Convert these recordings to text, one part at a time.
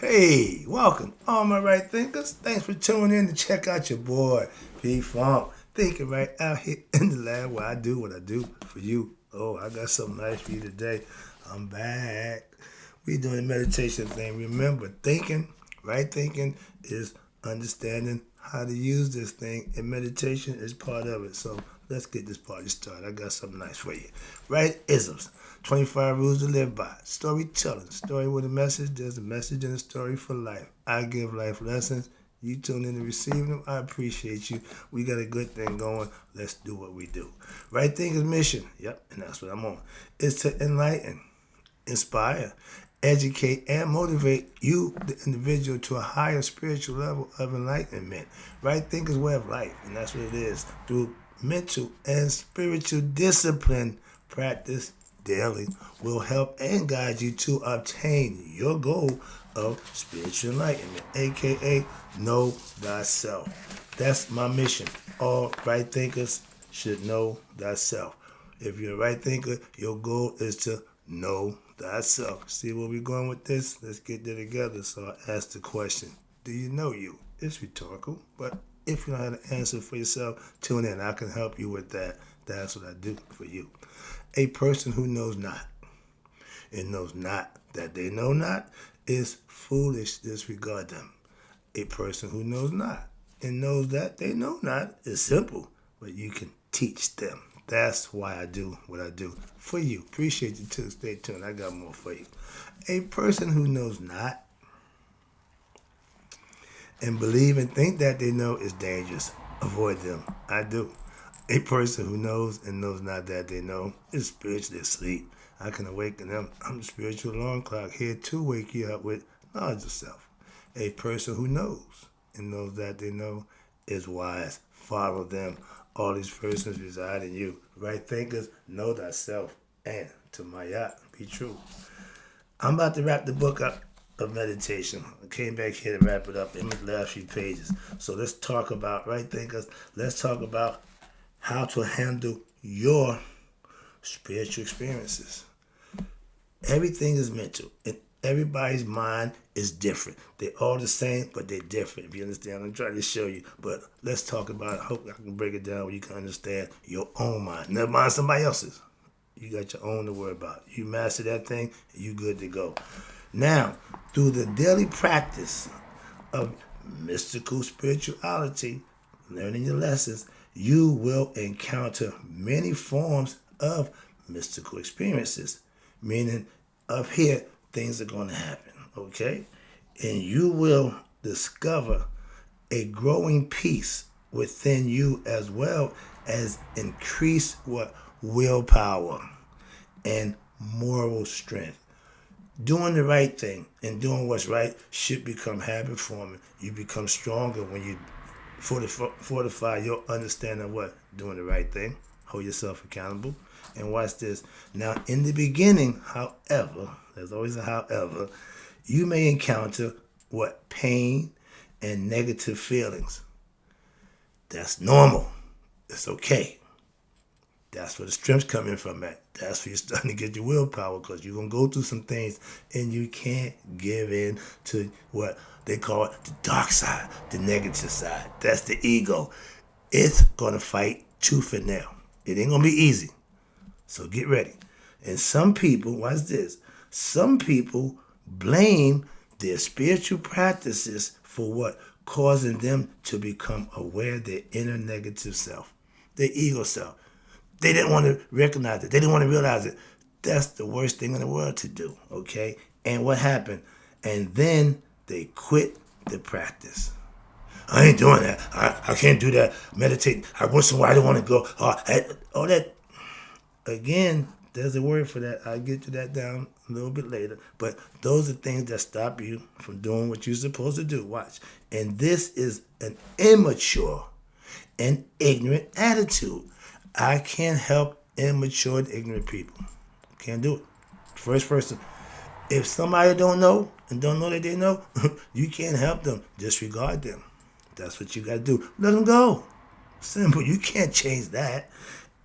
Hey, welcome, all my right thinkers. Thanks for tuning in to check out your boy, P Funk. Thinking right out here in the lab where I do what I do for you. Oh, I got something nice for you today. I'm back. We doing a meditation thing. Remember, right thinking is understanding how to use this thing, and meditation is part of it. So let's get this party started. I got something nice for you. Right isms. 25 rules to live by. Storytelling. Story with a message. There's a message and a story for life. I give life lessons. You tune in to receive them. I appreciate you. We got a good thing going. Let's do what we do. Right Thinker's mission. Yep, and that's what I'm on. Is to enlighten, inspire, educate, and motivate you, the individual, to a higher spiritual level of enlightenment. Right Thinker's way of life, and that's what it is. Through mental and spiritual discipline, practice daily will help and guide you to obtain your goal of spiritual enlightenment, aka know thyself. That's my mission. All right thinkers should know thyself. If you're a right thinker, your goal is to know thyself. See where we're going with this? Let's get there together. So I ask the question, do you know you? It's rhetorical, but if you don't have an answer for yourself, tune in. I can help you with that. That's what I do for you. A person who knows not and knows not that they know not is foolish. Disregard them. A person who knows not and knows that they know not is simple, but you can teach them. That's why I do what I do for you. Appreciate you too. Stay tuned. I got more for you. A person who knows not and believe and think that they know is dangerous. Avoid them. I do. A person who knows and knows not that they know is spiritually asleep. I can awaken them. I'm the spiritual alarm clock here to wake you up with knowledge of self. A person who knows and knows that they know is wise. Follow them. All these persons reside in you. Right thinkers, know thyself. And to Mayat, be true. I'm about to wrap the book up of meditation. I came back here to wrap it up in the last few pages. So let's talk about, right thinkers, let's talk about how to handle your spiritual experiences. Everything is mental, and everybody's mind is different. They're all the same, but they're different. If you understand, I'm trying to show you. But let's talk about it. I hope I can break it down where you can understand your own mind. Never mind somebody else's. You got your own to worry about. You master that thing, you good to go. Now, through the daily practice of mystical spirituality, learning your lessons, you will encounter many forms of mystical experiences, meaning up here, things are going to happen, okay? And you will discover a growing peace within you as well as increase what? Willpower and moral strength. Doing the right thing and doing what's right should become habit forming. You become stronger when you fortify your understanding of what? Doing the right thing. Hold yourself accountable. And watch this. Now, in the beginning, however, there's always a however, you may encounter what? Pain and negative feelings. That's normal. It's okay. That's where the strength's coming from at. That's where you're starting to get your willpower, because you're going to go through some things and you can't give in to what they call it the dark side, the negative side. That's the ego. It's going to fight tooth and nail. It ain't going to be easy. So get ready. And some people, watch this, some people blame their spiritual practices for what? Causing them to become aware of their inner negative self, their ego self. They didn't want to recognize it. They didn't want to realize it. That's the worst thing in the world to do, okay? And what happened? And then they quit the practice. I ain't doing that. I can't do that. Meditate. I want somewhere I don't want to go. All that. Again, there's a word for that. I'll get to that down a little bit later. But those are things that stop you from doing what you're supposed to do. Watch. And this is an immature and ignorant attitude. I can't help immature and ignorant people. Can't do it. First person. If somebody don't know and don't know that they know, you can't help them. Disregard them. That's what you got to do. Let them go. Simple. You can't change that.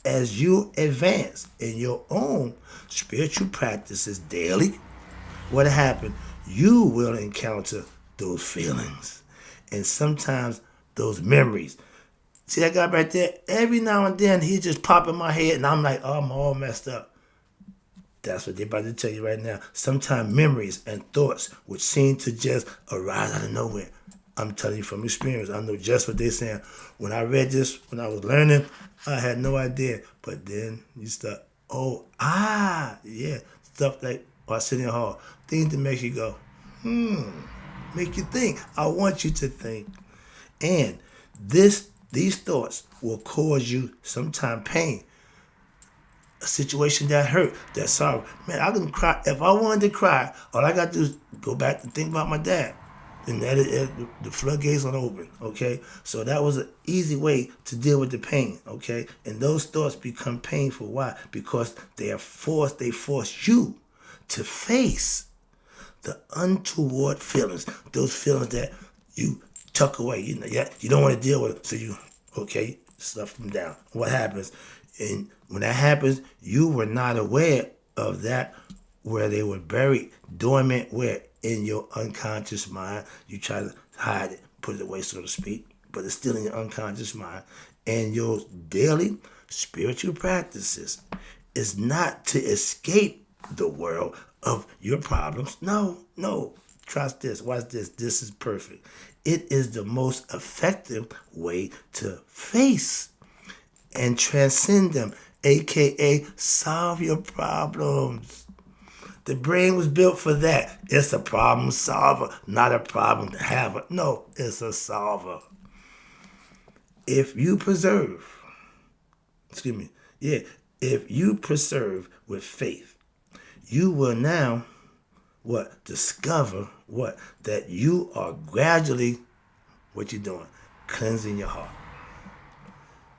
As you advance in your own spiritual practices daily, what happened? you will encounter those feelings and sometimes those memories. See that guy right there? Every now and then he just pop in my head and I'm like, oh, I'm all messed up. That's what they're about to tell you right now. Sometimes memories and thoughts which seem to just arise out of nowhere. I'm telling you from experience. I know just what they're saying. When I read this, when I was learning, I had no idea. But then you start, yeah. Stuff like, or sit in the hall. Things that make you go, make you think. I want you to think. And these thoughts will cause you sometimes pain. A situation that hurt, that sorrow. Man, I can cry. If I wanted to cry, all I got to do is go back and think about my dad. And the floodgates are open, okay? So that was an easy way to deal with the pain, okay? And those thoughts become painful. Why? Because they force you to face the untoward feelings, those feelings that you tuck away. You don't want to deal with them, so you, stuff them down. What happens? And when that happens, you were not aware of that, where they were buried, dormant, where in your unconscious mind. You try to hide it, put it away, so to speak, but it's still in your unconscious mind. And your daily spiritual practices is not to escape the world of your problems. No. Trust this. Watch this. This is perfect. It is the most effective way to face and transcend them, aka solve your problems. The brain was built for that. It's a problem solver, not a problem haver. No, it's a solver. If you persevere with faith, you will now discover that you are gradually, what you doing? Cleansing your heart.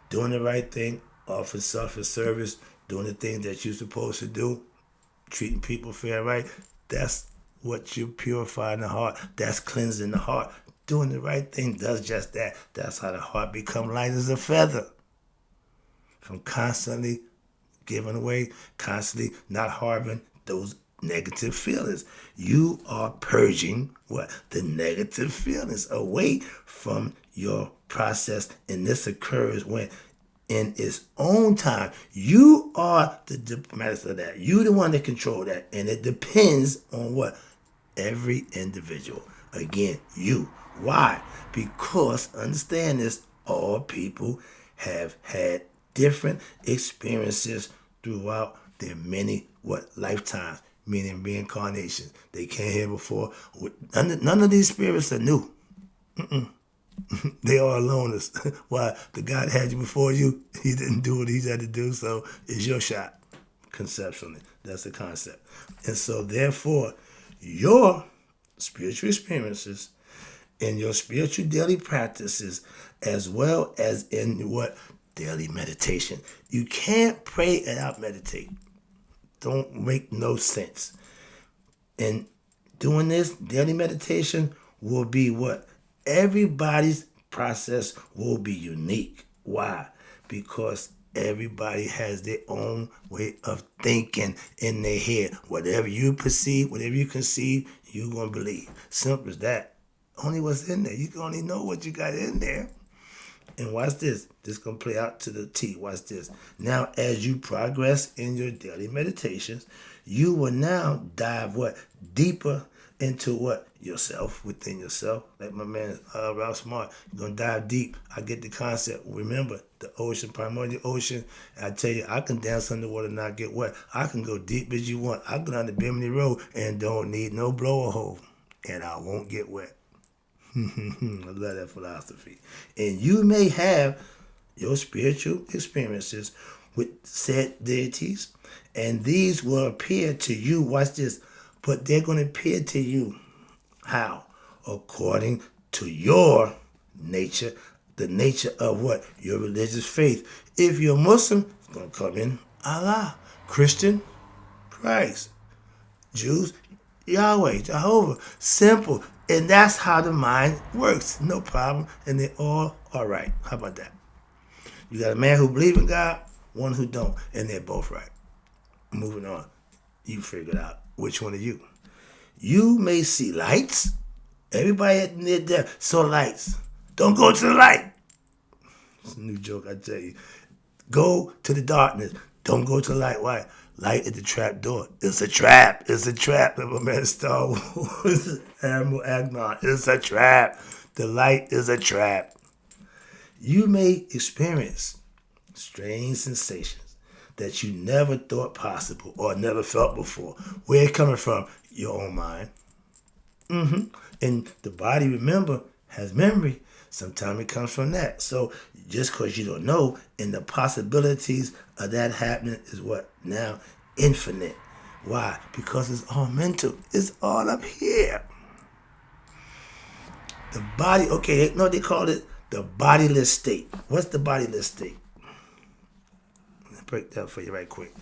Doing the right thing, offering selfless service, doing the things that you're supposed to do, treating people fair, right? That's what you purify in the heart. That's cleansing the heart. Doing the right thing does just that. That's how the heart become light as a feather. From constantly giving away, constantly not harboring those negative feelings. You are purging the negative feelings away from your process, and this occurs when in its own time. You are the diplomat of that. You the one that control that, and it depends on every individual. Again, you. Why? Because understand this, all people have had different experiences throughout their many lifetimes, meaning reincarnation. They came here before. None of these spirits are new. They are aloners. Why? The God had you before you. He didn't do what he had to do, so it's your shot. Conceptually, that's the concept. And so, therefore, your spiritual experiences and your spiritual daily practices, as well as in daily meditation. You can't pray without meditate. Don't make no sense. And doing this daily meditation will be everybody's process will be unique. Why? Because everybody has their own way of thinking in their head. Whatever you perceive, whatever you conceive, you're going to believe. Simple as that. Only what's in there. You can only know what you got in there. And watch this. This going to play out to the T. Watch this. Now, as you progress in your daily meditations, you will now dive deeper into yourself, within yourself. Like my man Ralph Smart, you're going to dive deep. I get the concept. Remember, the ocean, primordial ocean. I tell you, I can dance underwater and not get wet. I can go deep as you want. I go down the Bimini Road and don't need no blower hole. And I won't get wet. I love that philosophy. And you may have your spiritual experiences with said deities, and these will appear to you, watch this, but they're going to appear to you. How? According to your nature, the nature of your religious faith. If you're Muslim, it's going to come in Allah. Christian, Christ. Jews, Yahweh, Jehovah. Simple. And that's how the mind works. No problem. And they're all right. How about that? You got a man who believes in God, one who don't. And they're both right. Moving on. You figured out which one are you. You may see lights. Everybody at near death saw lights. Don't go to the light. It's a new joke, I tell you. Go to the darkness. Don't go to the light. Why? Light is the trap door. It's a trap. It's a trap. Remember, man, Star Wars, Admiral Agnon. It's a trap. The light is a trap. You may experience strange sensations that you never thought possible or never felt before. Where it coming from? Your own mind. And the body, remember, has memory. Sometimes it comes from that. So just because you don't know, and the possibilities of that happening is what? Now infinite. Why? Because it's all mental. It's all up here. The body, okay, no, they call it the bodiless state. What's the bodiless state? Let me break that for you right quick.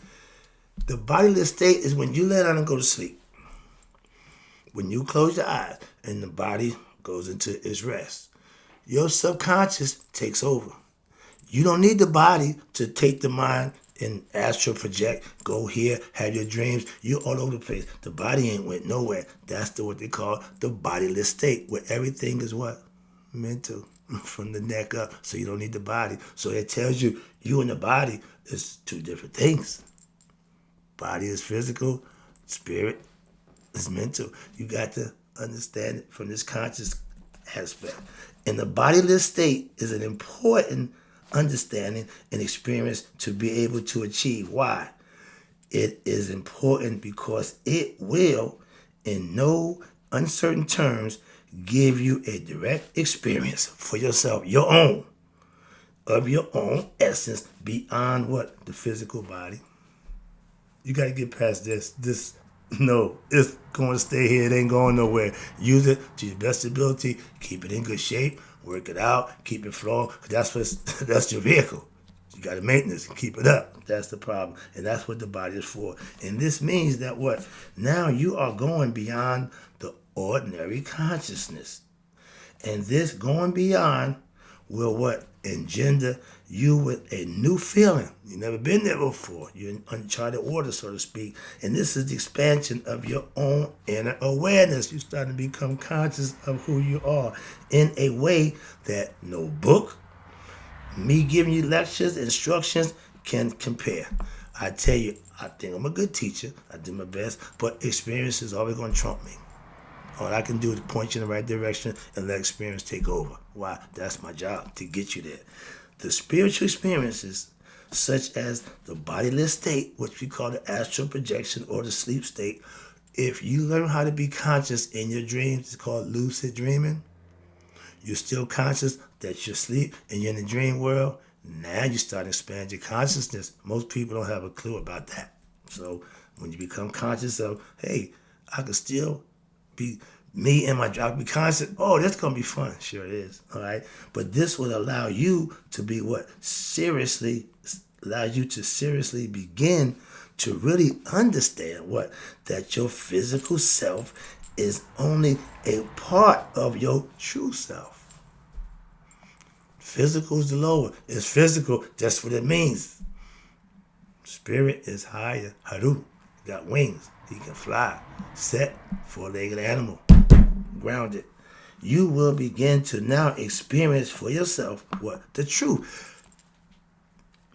The bodiless state is when you lay down and go to sleep. When you close your eyes and the body goes into its rest. Your subconscious takes over. You don't need the body to take the mind and astral project, go here, have your dreams. You're all over the place. The body ain't went nowhere. That's what they call the bodiless state, where everything is what? Mental. From the neck up. So you don't need the body. So it tells you and the body is two different things. Body is physical, spirit is mental. You got to understand it from this conscious aspect. And the bodiless state is an important understanding and experience to be able to achieve. Why? It is important because it will, in no uncertain terms, give you a direct experience for yourself, your own, of your own essence beyond what? The physical body. You got to get past this. No, it's going to stay here. It ain't going nowhere. Use it to your best ability. Keep it in good shape. Work it out. Keep it flowing. That's your vehicle. You got to maintenance and keep it up. That's the problem. And that's what the body is for. And this means that what? Now you are going beyond the ordinary consciousness. And this going beyond will what? Engender you with a new feeling. You've never been there before. You're in uncharted water, so to speak. And this is the expansion of your own inner awareness. You're starting to become conscious of who you are in a way that no book, me giving you lectures, instructions can compare. I tell you, I think I'm a good teacher. I do my best, but experience is always going to trump me. All I can do is point you in the right direction and let experience take over. Why? That's my job, to get you there. The spiritual experiences, such as the bodiless state, which we call the astral projection or the sleep state, if you learn how to be conscious in your dreams, it's called lucid dreaming. You're still conscious that you're asleep and you're in the dream world. Now you start to expand your consciousness. Most people don't have a clue about that. So when you become conscious of, hey, I can still be me and my job, be conscious. Oh, that's gonna be fun. Sure it is. All right. But this will allow you to be what? Allow you to seriously begin to really understand what? That your physical self is only a part of your true self. Physical is the lower. It's physical. That's what it means. Spirit is higher. Haru. Got wings. He can fly. Set. Four-legged animal. Grounded. You will begin to now experience for yourself what? The truth.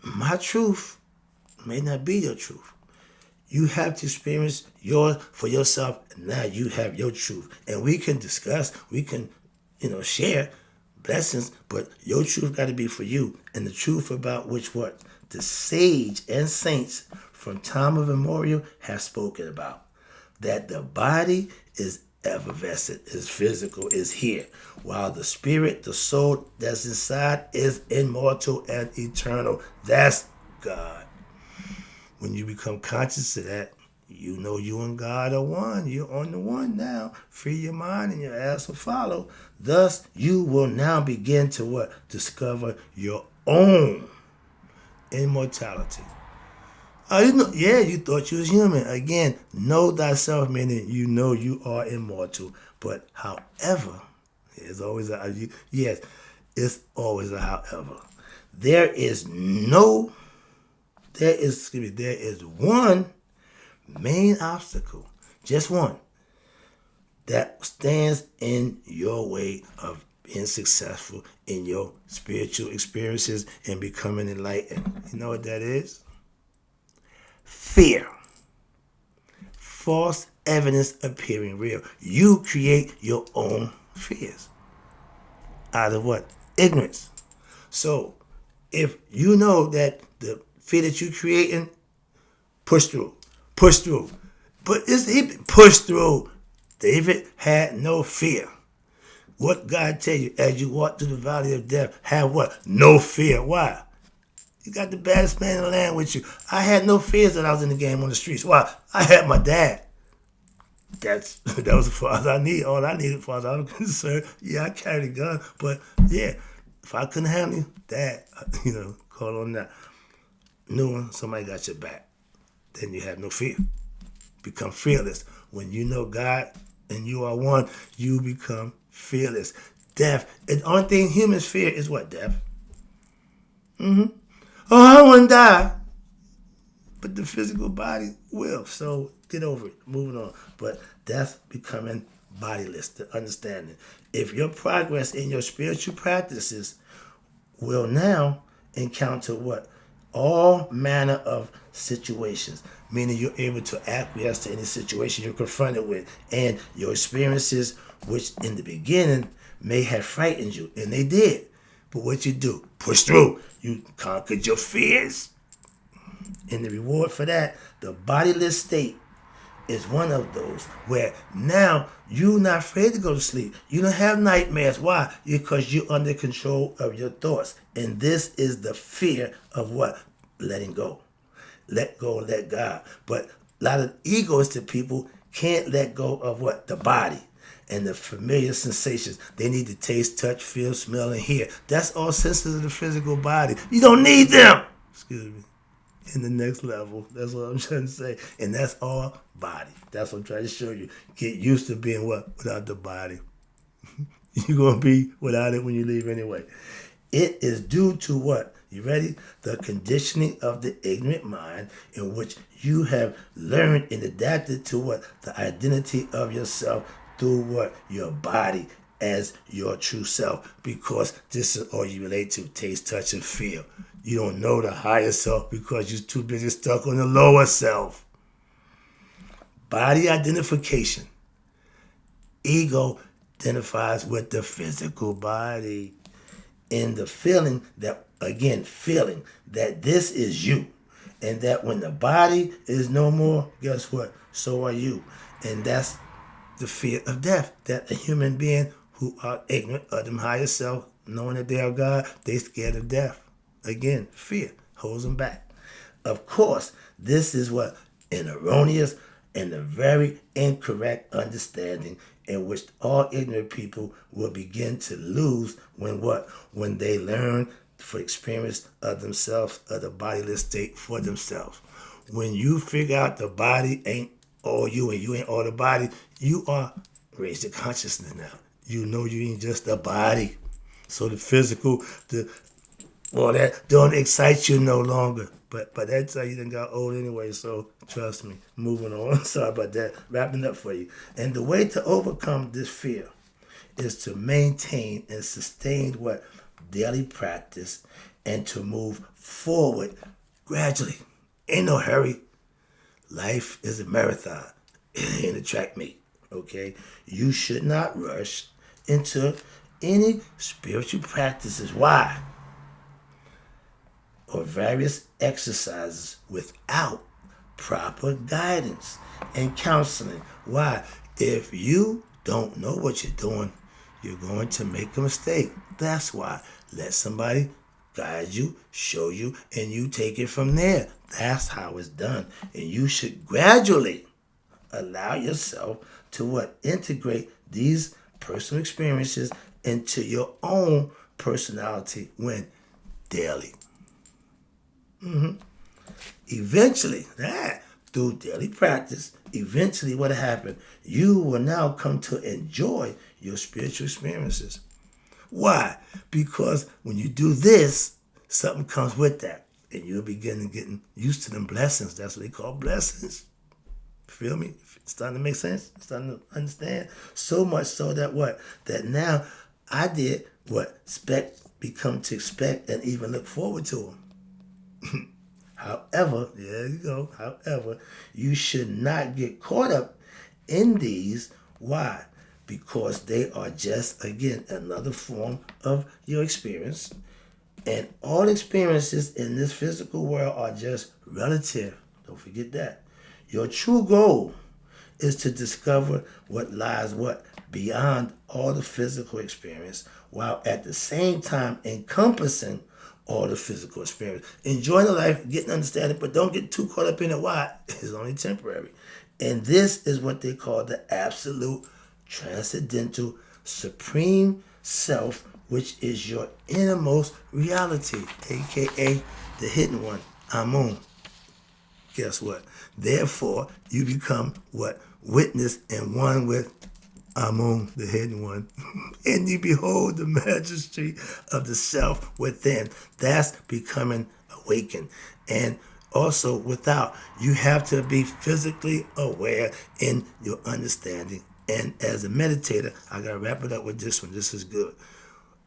My truth may not be your truth. You have to experience yours for yourself. And now you have your truth. And we can discuss, we can, share blessings, but your truth got to be for you. And the truth about which what? The sage and saints from time of immemorial have spoken about. That the body is effervescent, is physical, is here. While the spirit, the soul that's inside is immortal and eternal. That's God. When you become conscious of that, you know you and God are one. You're on the one now. Free your mind and your ass will follow. Thus, you will now begin to what? Discover your own immortality. You thought you was human. Again, know thyself, meaning you know you are immortal. But however, it's always it's always a however. There is one main obstacle, just one, that stands in your way of being successful in your spiritual experiences and becoming enlightened. You know what that is? Fear. False evidence appearing real. You create your own fears. Out of what? Ignorance. So, if you know that the fear that you're creating, push through. Push through. But he pushed through. David had no fear. What God tell you as you walk through the valley of death, have what? No fear. Why? You got the baddest man in the land with you. I had no fears that I was in the game on the streets. Why? I had my dad. That was as far as I need. All I needed, as far as I was concerned. Yeah, I carried a gun, but yeah, if I couldn't handle you, Dad, call on that. New one, somebody got your back. Then you have no fear. Become fearless. When you know God and you are one, you become fearless. Death. The only thing humans fear is what? Death. Oh, I want to die. But the physical body will. So get over it. Moving on. But death becoming bodiless. The understanding. If your progress in your spiritual practices will now encounter what? All manner of situations. Meaning you're able to acquiesce to any situation you're confronted with. And your experiences, which in the beginning may have frightened you. And they did. But what you do? Push through. You conquered your fears. And the reward for that, the bodiless state, is one of those where now you're not afraid to go to sleep. You don't have nightmares. Why? Because you're under control of your thoughts. And this is the fear of what? Letting go. Let go, let God. But a lot of egoistic people can't let go of what? The body. And the familiar sensations. They need to taste, touch, feel, smell, and hear. That's all senses of the physical body. You don't need them. Excuse me. In the next level. That's what I'm trying to say. And that's all body. That's what I'm trying to show you. Get used to being what? Without the body. You're going to be without it when you leave anyway. It is due to what? You ready? The conditioning of the ignorant mind in which you have learned and adapted to what? The identity of yourself through what? Your body as your true self. Because this is all you relate to. Taste, touch, and feel. You don't know the higher self because you're too busy stuck on the lower self. Body identification. Ego identifies with the physical body. In the feeling that, again, feeling that this is you. And that when the body is no more, guess what? So are you. And that's the fear of death. That a human being who are ignorant of them higher self, knowing that they are God, they scared of death. Again, fear holds them back. Of course, this is what? An erroneous and a very incorrect understanding in which all ignorant people will begin to lose when what? When they learn for experience of themselves, of the bodiless state for themselves. When you figure out the body ain't all you and you ain't all the body, you are raised to consciousness now. You know you ain't just a body. So the physical, that don't excite you no longer. But that's how you done got old anyway, so trust me. Moving on. Sorry about that. Wrapping up for you. And the way to overcome this fear is to maintain and sustain what? Daily practice and to move forward gradually. Ain't no hurry. Life is a marathon. It ain't a track meet. Okay? You should not rush into any spiritual practices. Why? Or various exercises without proper guidance and counseling. Why? If you don't know what you're doing, you're going to make a mistake. That's why. Let somebody guide you, show you, and you take it from there. That's how it's done. And you should gradually allow yourself to what? Integrate these personal experiences into your own personality when? Daily. Eventually, through daily practice, eventually what happened? You will now come to enjoy your spiritual experiences. Why? Because when you do this, something comes with that. And you'll begin getting used to them blessings. That's what they call blessings. Feel me? It's starting to make sense. It's starting to understand. So much so that what? That now I did what become to expect and even look forward to them. However, there you go. However, you should not get caught up in these. Why? Because they are just, again, another form of your experience. And all experiences in this physical world are just relative. Don't forget that. Your true goal is to discover what lies beyond all the physical experience, while at the same time encompassing all the physical experience. Enjoy the life, getting understanding, but don't get too caught up in it. Why? It's only temporary. And this is what they call the absolute, transcendental, supreme self, which is your innermost reality, aka the hidden one, Amun. Guess what? Therefore, you become what? Witness and one with Amun, the hidden one. And you behold the majesty of the self within. That's becoming awakened. And also without, you have to be physically aware in your understanding. And as a meditator, I gotta wrap it up with this one. This is good.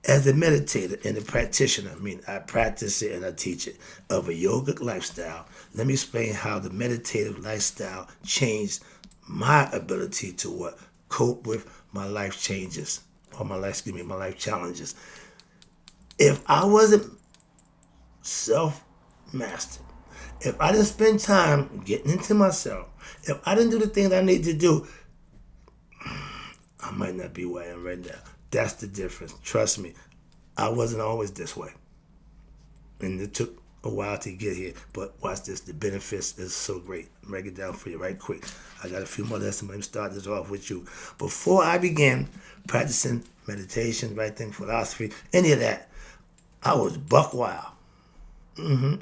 As a meditator and a practitioner, I practice it and I teach it, of a yogic lifestyle, let me explain how the meditative lifestyle changed my ability to what? Cope with my life changes, or my life challenges. If I wasn't self-mastered, if I didn't spend time getting into myself, if I didn't do the things I need to do, I might not be where I am right now. That's the difference. Trust me, I wasn't always this way. And it took a while to get here. But watch this. The benefits is so great. Break it down for you right quick. I got a few more lessons. Let me start this off with you. Before I began practicing meditation, right thing, philosophy, any of that, I was buck wild. On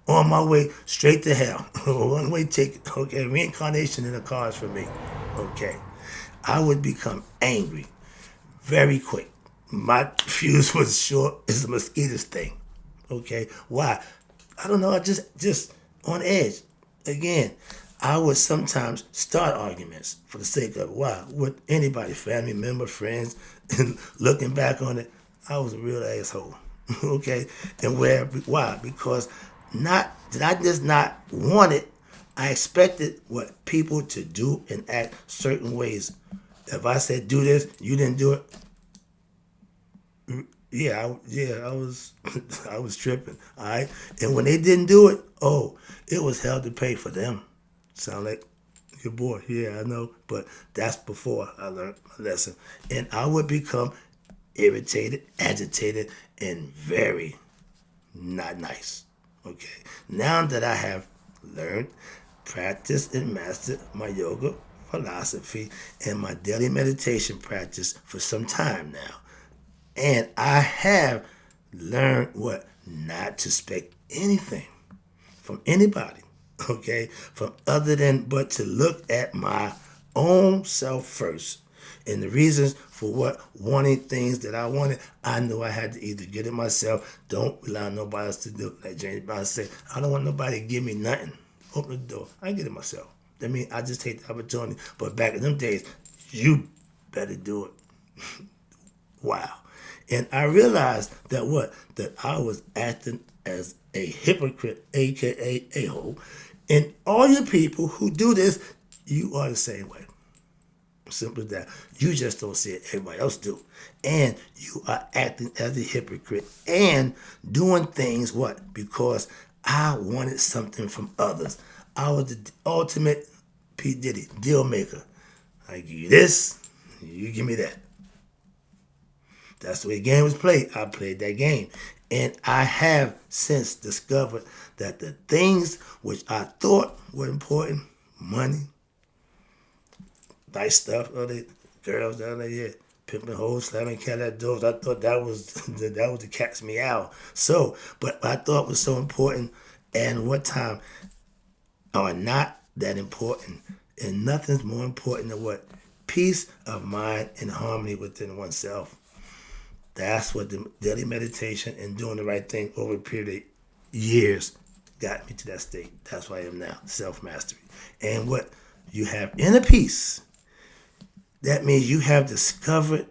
my way straight to hell. One way ticket. Okay, reincarnation in the cards for me. Okay. I would become angry very quick. My fuse was short as a mosquito's thing. Okay, why? I don't know. I just on edge. Again, I would sometimes start arguments for the sake of why with anybody, family member, friends, and looking back on it, I was a real asshole. Okay, and why? Because not did I just not want it. I expected what people to do and act certain ways. If I said do this, you didn't do it. I was I was tripping. All right, and when they didn't do it, it was hell to pay for them. Sound like your boy? Yeah, I know, but that's before I learned my lesson, and I would become irritated, agitated, and very not nice. Okay, now that I have learned, practiced, and mastered my yoga philosophy and my daily meditation practice for some time now. And I have learned what? Not to expect anything from anybody, okay? From other than but to look at my own self first. And the reasons for what wanting things that I wanted, I knew I had to either get it myself. Don't rely on nobody else to do it. Like James Brown said, I don't want nobody to give me nothing. Open the door. I get it myself. I just take the opportunity. But back in them days, you better do it. Wow. And I realized that that I was acting as a hypocrite, aka a-hole. And all you people who do this, you are the same way. Simple as that. You just don't see it. Everybody else do. And you are acting as a hypocrite and doing things because I wanted something from others. I was the ultimate P. Diddy deal maker. I give you this, you give me that. That's the way the game was played. I played that game. And I have since discovered that the things which I thought were important, money, nice stuff, other girls down there, yeah, pimping hoes, slamming cat at doors, I thought that was the cat's meow. So, but I thought was so important, and what time are not that important. And nothing's more important than what? Peace of mind and harmony within oneself. That's what the daily meditation and doing the right thing over a period of years got me to that state. That's why I am now, self-mastery. And what you have inner peace, that means you have discovered,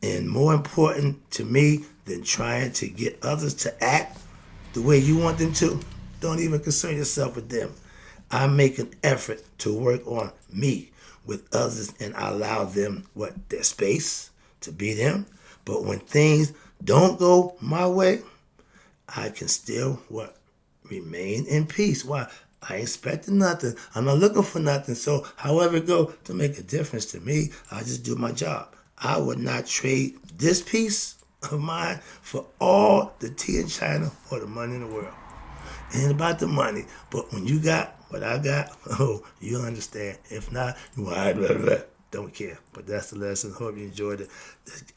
and more important to me than trying to get others to act the way you want them to, don't even concern yourself with them. I make an effort to work on me with others, and I allow them their space to be them. But when things don't go my way, I can still remain in peace. Why? I ain't expecting nothing. I'm not looking for nothing. So however it go to make a difference to me, I just do my job. I would not trade this piece of mine for all the tea in China or the money in the world. It ain't about the money, but when you got what I got, oh, you understand. If not, why? Blah, blah, blah. Don't care. But that's the lesson. Hope you enjoyed it.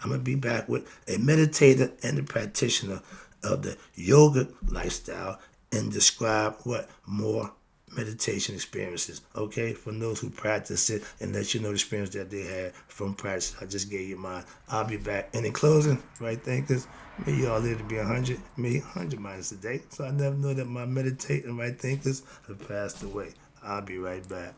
I'm gonna be back with a meditator and a practitioner of the yoga lifestyle and describe more meditation experiences, okay? From those who practice it, and let you know the experience that they had from practice. I just gave you mine. I'll be back. And in closing, right thinkers, may you all live to be 100, me 100 minus a day. So I never know that my meditating right thinkers have passed away. I'll be right back.